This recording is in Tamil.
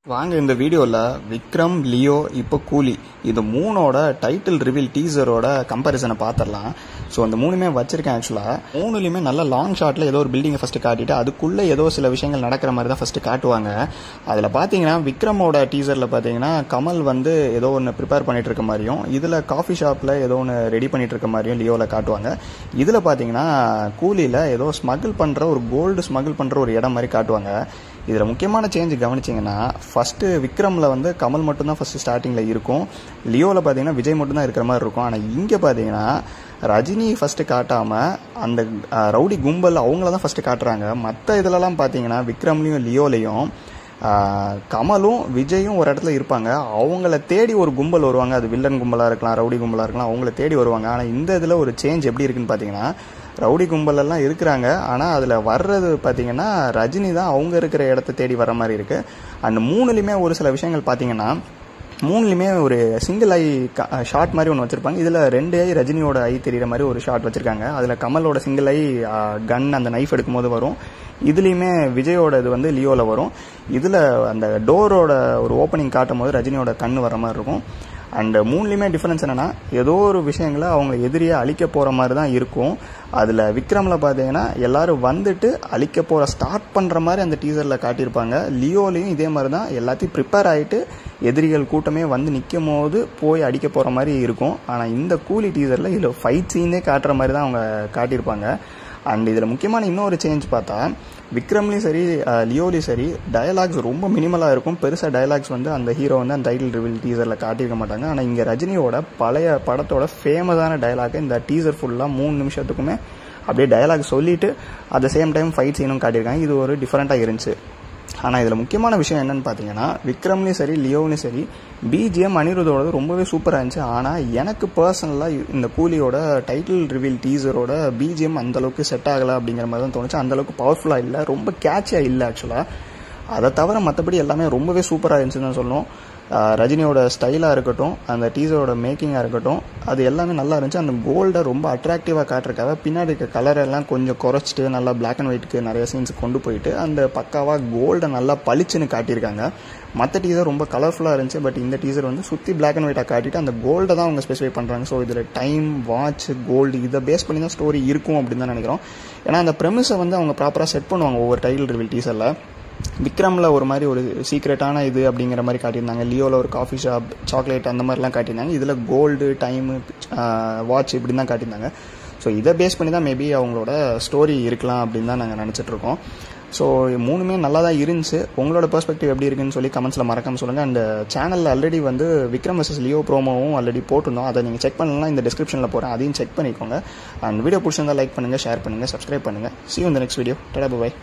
வாங்க இந்த வீடியோவில் விக்ரம், லியோ, இப்போ கூலி இது மூணோட டைட்டில் ரிவீல் டீசரோட கம்பேரிசனை பார்த்துடலாம். ஸோ அந்த மூணுமே வச்சிருக்கேன். ஆக்சுவலாக மூணுலையுமே நல்ல லாங் ஷாட்டில் ஏதோ ஒரு பில்டிங்கை ஃபஸ்ட்டு காட்டிட்டு அதுக்குள்ளே ஏதோ சில விஷயங்கள் நடக்கிற மாதிரி தான் ஃபஸ்ட்டு காட்டுவாங்க. அதில் பார்த்தீங்கன்னா விக்ரமோட டீசரில் பார்த்தீங்கன்னா கமல் வந்து ஏதோ ஒன்று ப்ரிப்பேர் பண்ணிட்டு இருக்க மாதிரியும், இதில் காஃபி ஷாப்பில் ஏதோ ஒன்று ரெடி பண்ணிட்டு இருக்க மாதிரியும் லியோவில் காட்டுவாங்க. இதில் பார்த்தீங்கன்னா கூலியில் ஏதோ ஸ்மகிள் பண்ணுற ஒரு கோல்டு ஸ்மகிள் பண்ணுற ஒரு இடம் மாதிரி காட்டுவாங்க. இதில் முக்கியமான சேஞ்ச் கவனிச்சிங்கன்னா ஃபஸ்ட்டு விக்ரமில் வந்து கமல் மட்டும்தான் ஃபஸ்ட்டு ஸ்டார்டிங்கில் இருக்கும், லியோவில் பார்த்தீங்கன்னா விஜய் மட்டும்தான் இருக்கிற மாதிரி இருக்கும். ஆனால் இங்கே பார்த்தீங்கன்னா ரஜினி ஃபஸ்ட்டு காட்டாமல் அந்த ரவுடி கும்பல் அவங்கள தான் ஃபஸ்ட்டு காட்டுறாங்க. மற்ற இதிலலாம் பார்த்தீங்கன்னா விக்ரம்லேயும் லியோலையும் கமலும் விஜயும் ஒரு இடத்துல இருப்பாங்க, அவங்கள தேடி ஒரு கும்பல் வருவாங்க. அது வில்லன் கும்பலாக இருக்கலாம், ரவுடி கும்பலாக இருக்கலாம், அவங்கள தேடி வருவாங்க. ஆனால் இந்த இதில் ஒரு சேஞ்ச் எப்படி இருக்குன்னு பார்த்தீங்கன்னா ரவுடி கும்பலெல்லாம் இருக்கிறாங்க, ஆனால் அதில் வர்றது பார்த்தீங்கன்னா ரஜினி தான் அவங்க இருக்கிற இடத்த தேடி வர மாதிரி இருக்குது. அந்த மூணுலேயுமே ஒரு சில விஷயங்கள் பார்த்தீங்கன்னா மூணுலையுமே ஒரு சிங்கிள் ஐ ஷாட் மாதிரி ஒன்று வச்சுருப்பாங்க. இதில் 2 ஐ ரஜினியோட ஐ தெரிகிற மாதிரி ஒரு ஷாட் வச்சுருக்காங்க. அதில் கமலோட சிங்கிள் ஐ கன் அந்த நைஃப் எடுக்கும்போது வரும். இதுலேயுமே விஜயோட இது வந்து லியோவில் வரும். இதில் அந்த டோரோட ஒரு ஓப்பனிங் காட்டும் போது ரஜினியோட கண் வர மாதிரி இருக்கும். அண்ட் மூணுலேயுமே டிஃப்ரென்ஸ் என்னென்னா ஏதோ ஒரு விஷயங்களை அவங்க எதிரியை அழிக்க போகிற மாதிரி தான் இருக்கும். அதில் விக்ரமில் பார்த்தீங்கன்னா எல்லோரும் வந்துட்டு அழிக்க போகிற ஸ்டார்ட் பண்ணுற மாதிரி அந்த டீசரில் காட்டியிருப்பாங்க. லியோலையும் இதே மாதிரி தான் எல்லாத்தையும் ப்ரிப்பேர் ஆகிட்டு எதிரிகள் கூட்டமே வந்து நிற்கும் போது போய் அடிக்க போகிற மாதிரி இருக்கும். ஆனால் இந்த கூலி டீசரில் இதில் ஃபைட் சீனே காட்டுற மாதிரி தான் அவங்க காட்டியிருப்பாங்க. அண்ட் இதில் முக்கியமான இன்னொரு சேஞ்ச் பார்த்தா விக்ரம்லேயும் சரி லியோலையும் சரி டயலாக்ஸ் ரொம்ப மினிமலாக இருக்கும். பெருசாக டயலாக்ஸ் வந்து அந்த ஹீரோ வந்து அந்த டைட்டில் ரிவீல் டீசரில் காட்டியிருக்க மாட்டாங்க. ஆனால் இங்கே ரஜினியோட பழைய படத்தோட ஃபேமஸான டயலாக் இந்த டீசர் ஃபுல்லாக 3 நிமிஷத்துக்குமே அப்படியே டயலாக் சொல்லிவிட்டு at the same time fight சீனும் காட்டியிருக்காங்க. இது ஒரு டிஃப்ரெண்ட்டாக இருந்துச்சு. ஆனால் இதில் முக்கியமான விஷயம் என்னென்னு பார்த்தீங்கன்னா விக்ரம்லேயும் சரி லியோவிலையும் சரி பிஜிஎம் அனிருத்தோடது ரொம்பவே சூப்பராக இருந்துச்சு. ஆனால் எனக்கு பர்சனலாக இந்த கூலியோட டைட்டில் ரிவீல் டீசரோட பிஜிஎம் அந்தளவுக்கு செட் ஆகலை அப்படிங்கிற மாதிரி தான் தோணுச்சு. அந்தளவுக்கு பவர்ஃபுல்லாக இல்லை, ரொம்ப கேட்சியாக இல்லை ஆக்சுவலாக. அதை தவிர மற்றபடி எல்லாமே ரொம்பவே சூப்பராக இருந்துச்சுன்னு தான் சொல்லணும். ரஜினியோட ஸ்டைலாக இருக்கட்டும், அந்த டீசரோட மேக்கிங்காக இருக்கட்டும், அது எல்லாமே நல்லா இருந்துச்சு. அந்த கோல்டை ரொம்ப அட்ராக்டிவாக காட்டுறக்காக பின்னாடி இருக்க கலரெல்லாம் கொஞ்சம் குறைச்சிட்டு நல்லா பிளாக் அண்ட் ஒயிட்டுக்கு நிறைய சீன்ஸ் கொண்டு போயிட்டு அந்த பக்காவாக கோல்டை நல்லா பளிச்சுன்னு காட்டியிருக்காங்க. மற்ற டீசர் ரொம்ப கலர்ஃபுல்லாக இருந்துச்சு. பட் இந்த டீசர் வந்து சுற்றி பிளாக் அண்ட் ஒயிட்டாக காட்டிட்டு அந்த கோல்டை தான் அவங்க ஸ்பெசிஃபை பண்ணுறாங்க. ஸோ இதில் டைம், வாட்ச், கோல்டு இதை பேஸ் பண்ணி தான் ஸ்டோரி இருக்கும் அப்படின்னு தான் நினைக்கிறோம். ஏன்னா அந்த ப்ரெமிஸை வந்து அவங்க ப்ராப்பராக செட் பண்ணுவாங்க ஒவ்வொரு டைட்டில் ரிவீல் டீசரில். விக்ரமில் ஒரு மாதிரி ஒரு சீக்ரெட்டான இது அப்படிங்கிற மாதிரி காட்டியிருந்தாங்க, லியோவில் ஒரு காஃபி ஷாப், சாக்லேட் அந்த மாதிரிலாம் காட்டியிருந்தாங்க. இதில் கோல்டு, டைமு, வாட்ச் இப்படி தான் காட்டியிருந்தாங்க. ஸோ இதை பேஸ் பண்ணி தான் மேபி அவங்களோட ஸ்டோரி இருக்கலாம் அப்படின்னு தான் நாங்கள் நினச்சிட்ருக்கோம். ஸோ மூணுமே நல்லா தான் இருந்துச்சு. உங்களோட பெர்ஸ்பெக்டிவ் எப்படி இருக்குன்னு சொல்லி கமெண்ட்ஸில் மறக்காமல் சொல்லுங்கள். அந்த சேனலில் ஆல்ரெடி வந்து விக்ரம் vs லியோ ப்ரோமோவும் ஆல்ரெடி போட்டிருந்தோம். அதை நீங்கள் செக் பண்ணலாம், இந்த டிஸ்கிரிப்ஷனில் போகிறேன், அதையும் செக் பண்ணிக்கோங்க. அந்த வீடியோ பிடிச்சிருந்தால் லைக் பண்ணுங்கள், ஷேர் பண்ணுங்கள், சப்ஸ்கிரைப் பண்ணுங்கள். See you in the next video. Tada, bye bye.